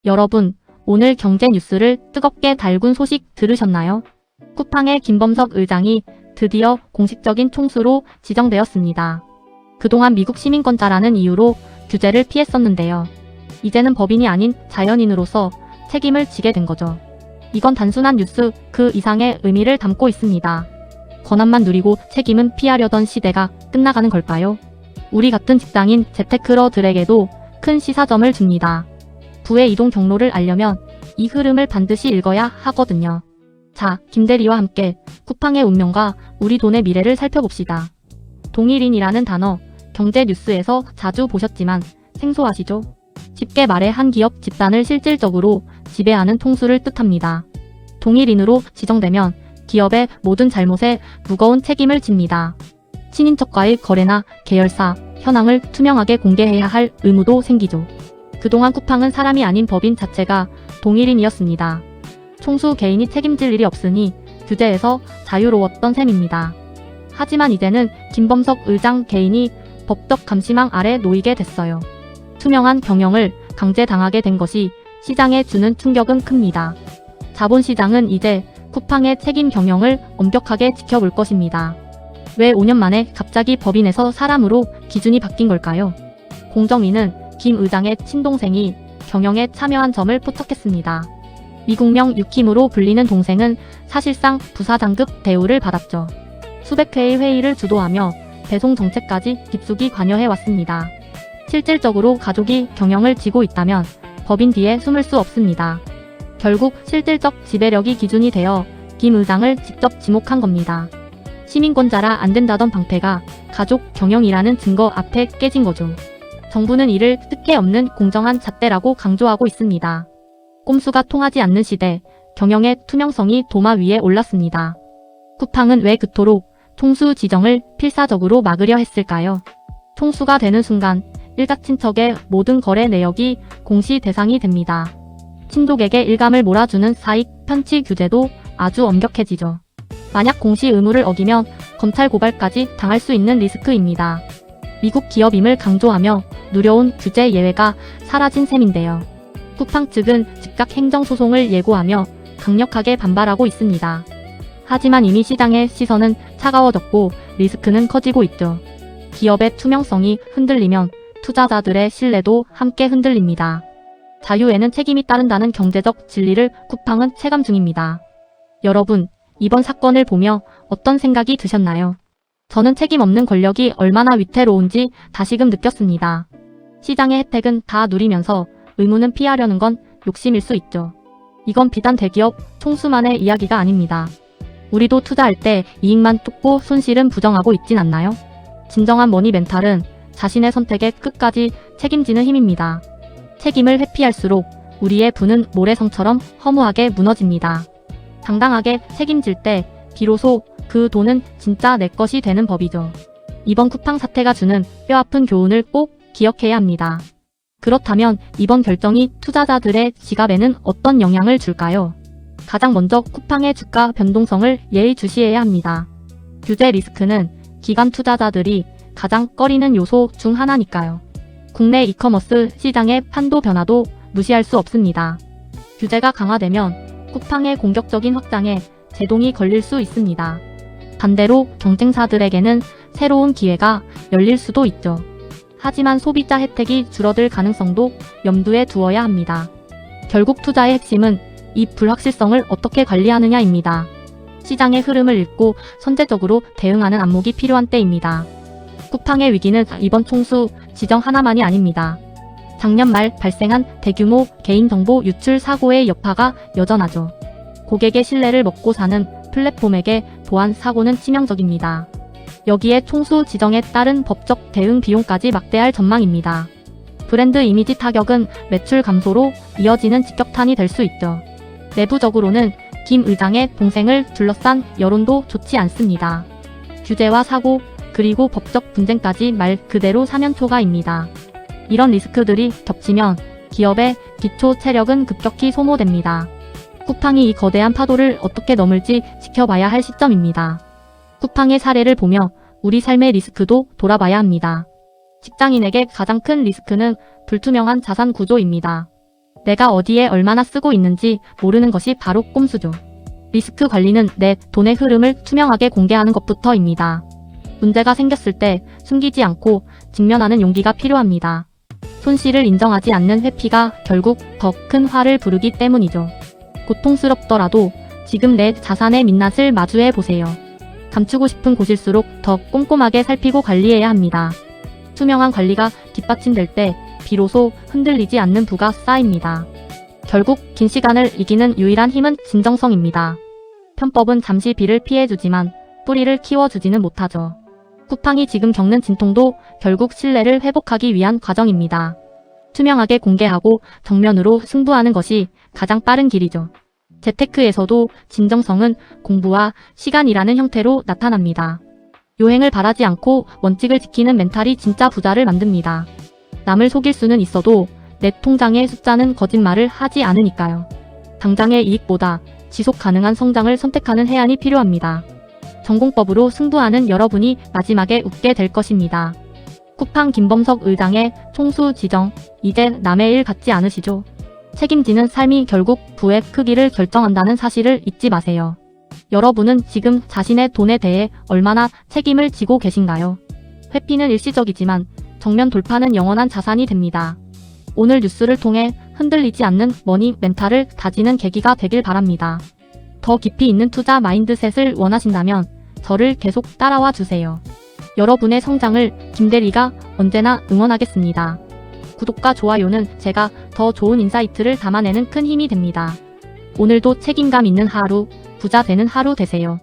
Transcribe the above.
여러분, 오늘 경제 뉴스를 뜨겁게 달군 소식 들으셨나요? 쿠팡의 김범석 의장이 드디어 공식적인 총수로 지정되었습니다. 그동안 미국 시민권자라는 이유로 규제를 피했었는데요. 이제는 법인이 아닌 자연인으로서 책임을 지게 된 거죠. 이건 단순한 뉴스 그 이상의 의미를 담고 있습니다. 권한만 누리고 책임은 피하려던 시대가 끝나가는 걸까요? 우리 같은 직장인 재테크러들에게도 큰 시사점을 줍니다. 부의 이동 경로를 알려면 이 흐름을 반드시 읽어야 하거든요. 자, 김대리와 함께 쿠팡의 운명과 우리 돈의 미래를 살펴봅시다. 동일인이라는 단어, 경제 뉴스에서 자주 보셨지만 생소하시죠? 쉽게 말해 한 기업 집단을 실질적으로 지배하는 통수를 뜻합니다. 동일인으로 지정되면 기업의 모든 잘못에 무거운 책임을 집니다. 친인척과의 거래나 계열사, 현황을 투명하게 공개해야 할 의무도 생기죠. 그동안 쿠팡은 사람이 아닌 법인 자체가 동일인이었습니다. 총수 개인이 책임질 일이 없으니 규제에서 자유로웠던 셈입니다. 하지만 이제는 김범석 의장 개인이 법적 감시망 아래 놓이게 됐어요. 투명한 경영을 강제당하게 된 것이 시장에 주는 충격은 큽니다. 자본시장은 이제 쿠팡의 책임 경영을 엄격하게 지켜볼 것입니다. 왜 5년 만에 갑자기 법인에서 사람으로 기준이 바뀐 걸까요? 공정위는 김 의장의 친동생이 경영에 참여한 점을 포착했습니다. 미국명 유킴으로 불리는 동생은 사실상 부사장급 대우를 받았죠. 수백 회의 회의를 주도하며 배송 정책까지 깊숙이 관여해왔습니다. 실질적으로 가족이 경영을 쥐고 있다면 법인 뒤에 숨을 수 없습니다. 결국 실질적 지배력이 기준이 되어 김 의장을 직접 지목한 겁니다. 시민권자라 안 된다던 방패가 가족 경영이라는 증거 앞에 깨진 거죠. 정부는 이를 뜻해 없는 공정한 잣대라고 강조하고 있습니다. 꼼수가 통하지 않는 시대, 경영의 투명성이 도마 위에 올랐습니다. 쿠팡은 왜 그토록 총수 지정을 필사적으로 막으려 했을까요? 총수가 되는 순간 일가친척의 모든 거래 내역이 공시 대상이 됩니다. 친족에게 일감을 몰아주는 사익 편취 규제도 아주 엄격해지죠. 만약 공시 의무를 어기면 검찰 고발까지 당할 수 있는 리스크입니다. 미국 기업임을 강조하며 누려온 규제 예외가 사라진 셈인데요. 쿠팡 측은 즉각 행정소송을 예고하며 강력하게 반발하고 있습니다. 하지만 이미 시장의 시선은 차가워졌고 리스크는 커지고 있죠. 기업의 투명성이 흔들리면 투자자들의 신뢰도 함께 흔들립니다. 자유에는 책임이 따른다는 경제적 진리를 쿠팡은 체감 중입니다. 여러분, 이번 사건을 보며 어떤 생각이 드셨나요? 저는 책임 없는 권력이 얼마나 위태로운지 다시금 느꼈습니다. 시장의 혜택은 다 누리면서 의무는 피하려는 건 욕심일 수 있죠. 이건 비단 대기업 총수만의 이야기가 아닙니다. 우리도 투자할 때 이익만 쫓고 손실은 부정하고 있진 않나요? 진정한 머니 멘탈은 자신의 선택에 끝까지 책임지는 힘입니다. 책임을 회피할수록 우리의 부는 모래성처럼 허무하게 무너집니다. 당당하게 책임질 때 비로소 그 돈은 진짜 내 것이 되는 법이죠. 이번 쿠팡 사태가 주는 뼈아픈 교훈을 꼭 기억해야 합니다. 그렇다면 이번 결정이 투자자들의 지갑에는 어떤 영향을 줄까요? 가장 먼저 쿠팡의 주가 변동성을 예의주시해야 합니다. 규제 리스크는 기관 투자자들이 가장 꺼리는 요소 중 하나니까요. 국내 이커머스 시장의 판도 변화도 무시할 수 없습니다. 규제가 강화되면 쿠팡의 공격적인 확장에 제동이 걸릴 수 있습니다. 반대로 경쟁사들에게는 새로운 기회가 열릴 수도 있죠. 하지만 소비자 혜택이 줄어들 가능성도 염두에 두어야 합니다. 결국 투자의 핵심은 이 불확실성을 어떻게 관리하느냐입니다. 시장의 흐름을 읽고 선제적으로 대응하는 안목이 필요한 때입니다. 쿠팡의 위기는 이번 총수 지정 하나만이 아닙니다. 작년 말 발생한 대규모 개인정보 유출 사고의 여파가 여전하죠. 고객의 신뢰를 먹고 사는 플랫폼에게 보안 사고는 치명적입니다. 여기에 총수 지정에 따른 법적 대응 비용까지 막대할 전망입니다. 브랜드 이미지 타격은 매출 감소로 이어지는 직격탄이 될 수 있죠. 내부적으로는 김 의장의 동생을 둘러싼 여론도 좋지 않습니다. 규제와 사고, 그리고 법적 분쟁까지 말 그대로 사면초가입니다. 이런 리스크들이 겹치면 기업의 기초 체력은 급격히 소모됩니다. 쿠팡이 이 거대한 파도를 어떻게 넘을지 지켜봐야 할 시점입니다. 쿠팡의 사례를 보며 우리 삶의 리스크도 돌아봐야 합니다. 직장인에게 가장 큰 리스크는 불투명한 자산 구조입니다. 내가 어디에 얼마나 쓰고 있는지 모르는 것이 바로 꼼수죠. 리스크 관리는 내 돈의 흐름을 투명하게 공개하는 것부터입니다. 문제가 생겼을 때 숨기지 않고 직면하는 용기가 필요합니다. 손실을 인정하지 않는 회피가 결국 더 큰 화를 부르기 때문이죠. 고통스럽더라도 지금 내 자산의 민낯을 마주해 보세요. 감추고 싶은 곳일수록 더 꼼꼼하게 살피고 관리해야 합니다. 투명한 관리가 뒷받침될 때 비로소 흔들리지 않는 부가 쌓입니다. 결국 긴 시간을 이기는 유일한 힘은 진정성입니다. 편법은 잠시 비를 피해주지만 뿌리를 키워주지는 못하죠. 쿠팡이 지금 겪는 진통도 결국 신뢰를 회복하기 위한 과정입니다. 투명하게 공개하고 정면으로 승부하는 것이 가장 빠른 길이죠. 재테크에서도 진정성은 공부와 시간이라는 형태로 나타납니다. 요행을 바라지 않고 원칙을 지키는 멘탈이 진짜 부자를 만듭니다. 남을 속일 수는 있어도 내 통장의 숫자는 거짓말을 하지 않으니까요. 당장의 이익보다 지속 가능한 성장을 선택하는 해안이 필요합니다. 전공법으로 승부하는 여러분이 마지막에 웃게 될 것입니다. 쿠팡 김범석 의장의 총수 지정, 이제 남의 일 같지 않으시죠? 책임지는 삶이 결국 부의 크기를 결정한다는 사실을 잊지 마세요. 여러분은 지금 자신의 돈에 대해 얼마나 책임을 지고 계신가요? 회피는 일시적이지만 정면 돌파는 영원한 자산이 됩니다. 오늘 뉴스를 통해 흔들리지 않는 머니 멘탈을 다지는 계기가 되길 바랍니다. 더 깊이 있는 투자 마인드셋을 원하신다면 저를 계속 따라와 주세요. 여러분의 성장을 김대리가 언제나 응원하겠습니다. 구독과 좋아요는 제가 더 좋은 인사이트를 담아내는 큰 힘이 됩니다. 오늘도 책임감 있는 하루, 부자 되는 하루 되세요.